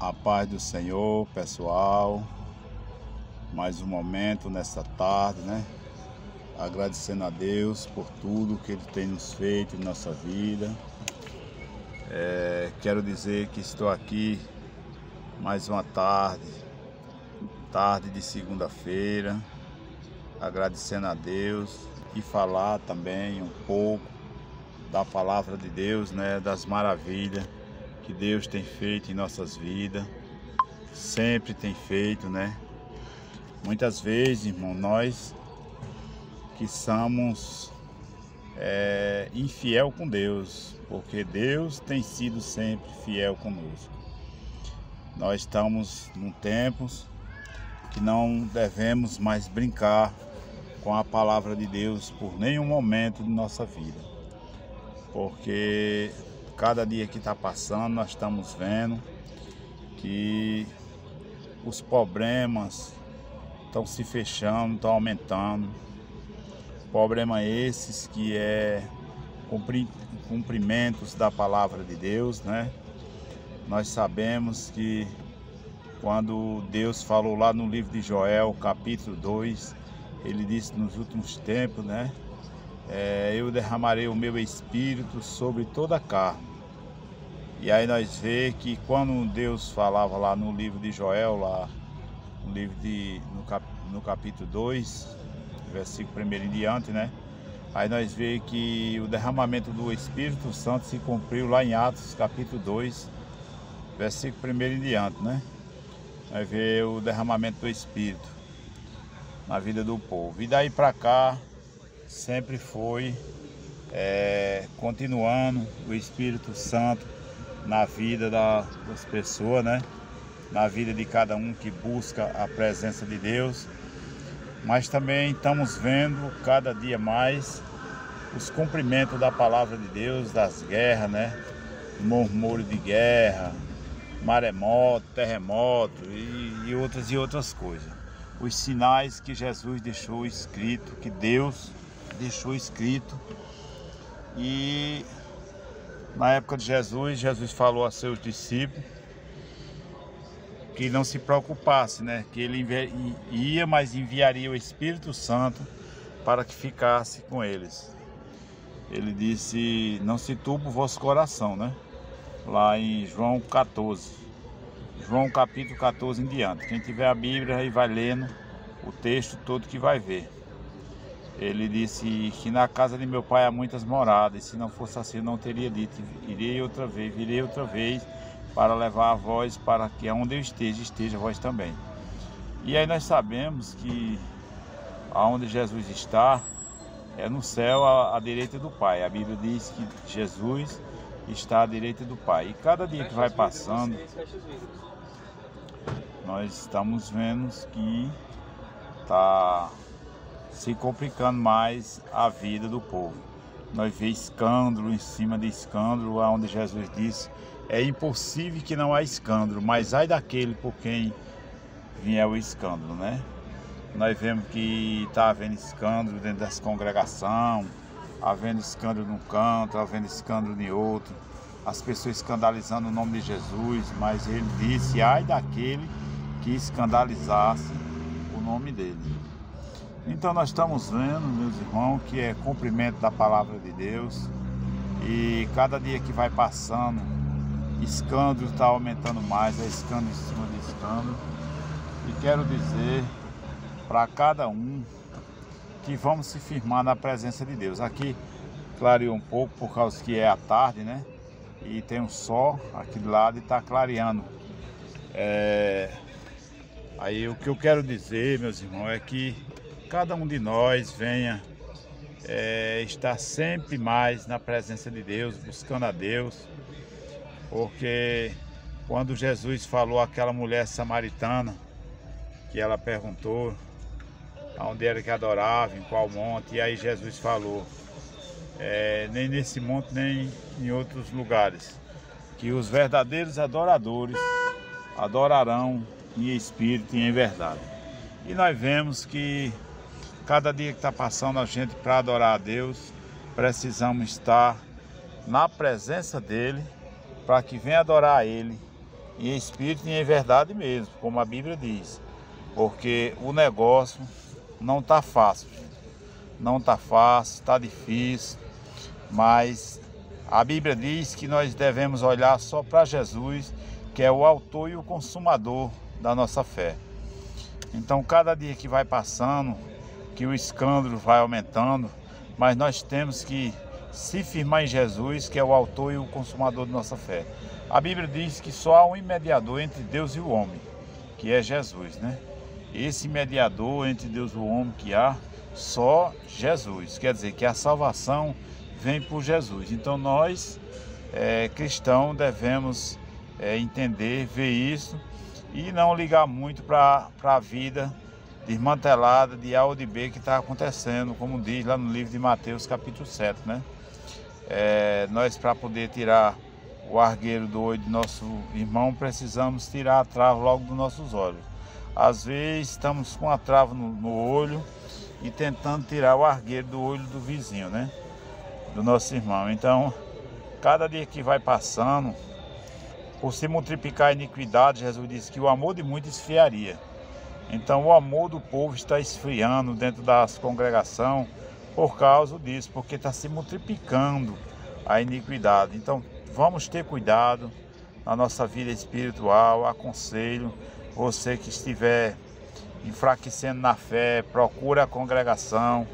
A paz do Senhor, pessoal. Mais um momento nessa tarde, né? Agradecendo a Deus por tudo que Ele tem nos feito em nossa vida. Quero dizer que estou aqui mais uma tarde de segunda-feira, agradecendo a Deus e falar também um pouco da palavra de Deus, né? Das maravilhas que Deus tem feito em nossas vidas, sempre tem feito, né? Muitas vezes, irmão, nós que somos infiel com Deus, porque Deus tem sido sempre fiel conosco. Nós estamos num tempo que não devemos mais brincar com a palavra de Deus por nenhum momento de nossa vida, porque cada dia que está passando, nós estamos vendo que os problemas estão se fechando, estão aumentando. Problemas esses que cumprimentos da palavra de Deus, né? Nós sabemos que quando Deus falou lá no livro de Joel, capítulo 2, Ele disse nos últimos tempos, né? Eu derramarei o meu espírito sobre toda a carne. E aí nós vemos que quando Deus falava lá no livro de Joel, lá no capítulo 2, versículo 1 em diante, né? Aí nós vemos que o derramamento do Espírito Santo se cumpriu lá em Atos, capítulo 2, versículo 1 em diante, né? Nós vemos o derramamento do Espírito na vida do povo. E daí para cá, sempre foi continuando o Espírito Santo na vida das pessoas, né? Na vida de cada um que busca a presença de Deus. Mas também estamos vendo cada dia mais os cumprimentos da palavra de Deus, das guerras, né? Murmúrio de guerra, maremoto, terremoto e outras coisas. Os sinais que Jesus deixou escrito, que Deus deixou escrito. E na época de Jesus, Jesus falou a seus discípulos que não se preocupasse, né? Que Ele ia, mas enviaria o Espírito Santo para que ficasse com eles. Ele disse: não se turbe o vosso coração, né? Lá em João 14. João capítulo 14 em diante. Quem tiver a Bíblia aí vai lendo o texto todo que vai ver. Ele disse que na casa de meu pai há muitas moradas, e se não fosse assim eu não teria dito: virei outra vez para levar a vós para que aonde eu esteja vós também. E aí nós sabemos que aonde Jesus está é no céu à direita do Pai. A Bíblia diz que Jesus está à direita do Pai. E cada dia que vai passando, nós estamos vendo que está se complicando mais a vida do povo. Nós vemos escândalo em cima de escândalo, onde Jesus disse: é impossível que não há escândalo, mas ai daquele por quem vier o escândalo, né? Nós vemos que está havendo escândalo dentro das congregações, havendo escândalo num canto, havendo escândalo em outro, as pessoas escandalizando o nome de Jesus, mas Ele disse: ai daquele que escandalizasse o nome dele. Então nós estamos vendo, meus irmãos, que é cumprimento da palavra de Deus, e cada dia que vai passando, escândalo está aumentando mais, é escândalo em cima de escândalo. E quero dizer para cada um que vamos se firmar na presença de Deus. Aqui clareou um pouco por causa que é a tarde, né? E tem um sol aqui do lado e está clareando. Aí o que eu quero dizer, meus irmãos, é que cada um de nós venha estar sempre mais na presença de Deus, buscando a Deus, porque quando Jesus falou àquela mulher samaritana, que ela perguntou aonde era que adorava, em qual monte, e aí Jesus falou: nem nesse monte, nem em outros lugares, que os verdadeiros adoradores adorarão em espírito e em verdade. E nós vemos que cada dia que está passando, a gente, para adorar a Deus, precisamos estar na presença dele, para que venha adorar a Ele em espírito e em verdade mesmo, como a Bíblia diz. Porque o negócio não está fácil, gente. Não está fácil, está difícil, mas a Bíblia diz que nós devemos olhar só para Jesus, que é o autor e o consumador da nossa fé. Então, cada dia que vai passando, que o escândalo vai aumentando, mas nós temos que se firmar em Jesus, que é o autor e o consumador da nossa fé. A Bíblia diz que só há um mediador entre Deus e o homem, que é Jesus, né? Esse mediador entre Deus e o homem que há, só Jesus. Quer dizer que a salvação vem por Jesus. Então nós, cristãos, devemos entender, ver isso e não ligar muito para a vida desmantelada de A ou de B que está acontecendo, como diz lá no livro de Mateus capítulo 7, né? Nós, para poder tirar o argueiro do olho do nosso irmão, precisamos tirar a trava logo dos nossos olhos. Às vezes estamos com a trava no olho e tentando tirar o argueiro do olho do vizinho, né? Do nosso irmão. Então, cada dia que vai passando, por se multiplicar a iniquidade, Jesus disse que o amor de muitos esfriaria. Então, o amor do povo está esfriando dentro das congregações por causa disso, porque está se multiplicando a iniquidade. Então, vamos ter cuidado na nossa vida espiritual. Aconselho você que estiver enfraquecendo na fé, procure a congregação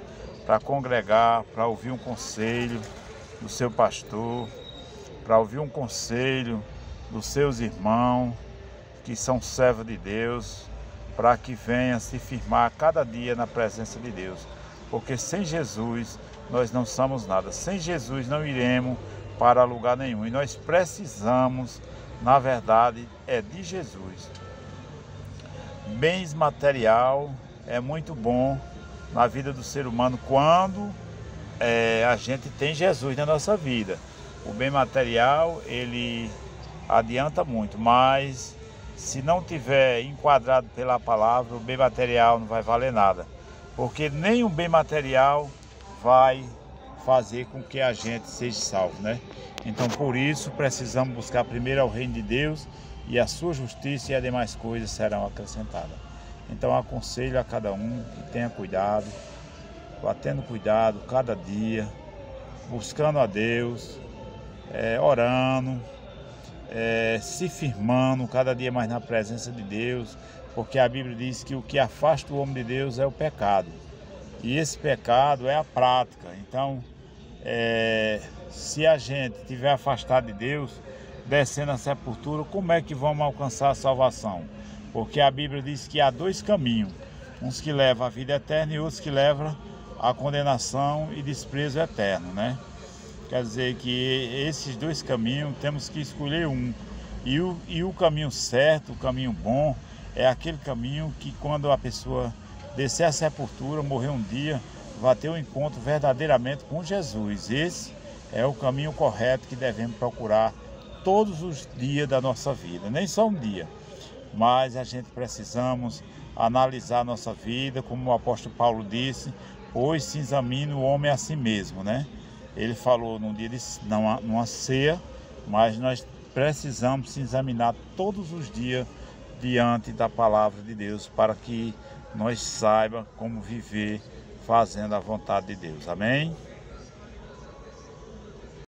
para congregar, para ouvir um conselho do seu pastor, para ouvir um conselho dos seus irmãos que são servos de Deus, para que venha se firmar cada dia na presença de Deus. Porque sem Jesus nós não somos nada. Sem Jesus não iremos para lugar nenhum. E nós precisamos, na verdade, de Jesus. Bens material é muito bom na vida do ser humano quando a gente tem Jesus na nossa vida. O bem material, ele adianta muito, mas se não tiver enquadrado pela palavra, o bem material não vai valer nada. Porque nem o bem material vai fazer com que a gente seja salvo, né? Então, por isso, precisamos buscar primeiro o reino de Deus e a sua justiça, e as demais coisas serão acrescentadas. Então, aconselho a cada um que tenha cuidado, tendo cuidado cada dia, buscando a Deus, orando, se firmando cada dia mais na presença de Deus, porque a Bíblia diz que o que afasta o homem de Deus é o pecado. E esse pecado é a prática. Então, se a gente estiver afastado de Deus, descendo a sepultura, como é que vamos alcançar a salvação? Porque a Bíblia diz que há dois caminhos, uns que levam à vida eterna e outros que levam à condenação e desprezo eterno, né? Quer dizer que esses dois caminhos temos que escolher um. E o caminho certo, o caminho bom, é aquele caminho que quando a pessoa descer a sepultura, morrer um dia, vai ter um encontro verdadeiramente com Jesus. Esse é o caminho correto que devemos procurar todos os dias da nossa vida, nem só um dia. Mas a gente precisamos analisar a nossa vida, como o apóstolo Paulo disse, pois se examine o homem a si mesmo, né? Ele falou num dia numa ceia, mas nós precisamos se examinar todos os dias diante da palavra de Deus, para que nós saibamos como viver fazendo a vontade de Deus. Amém?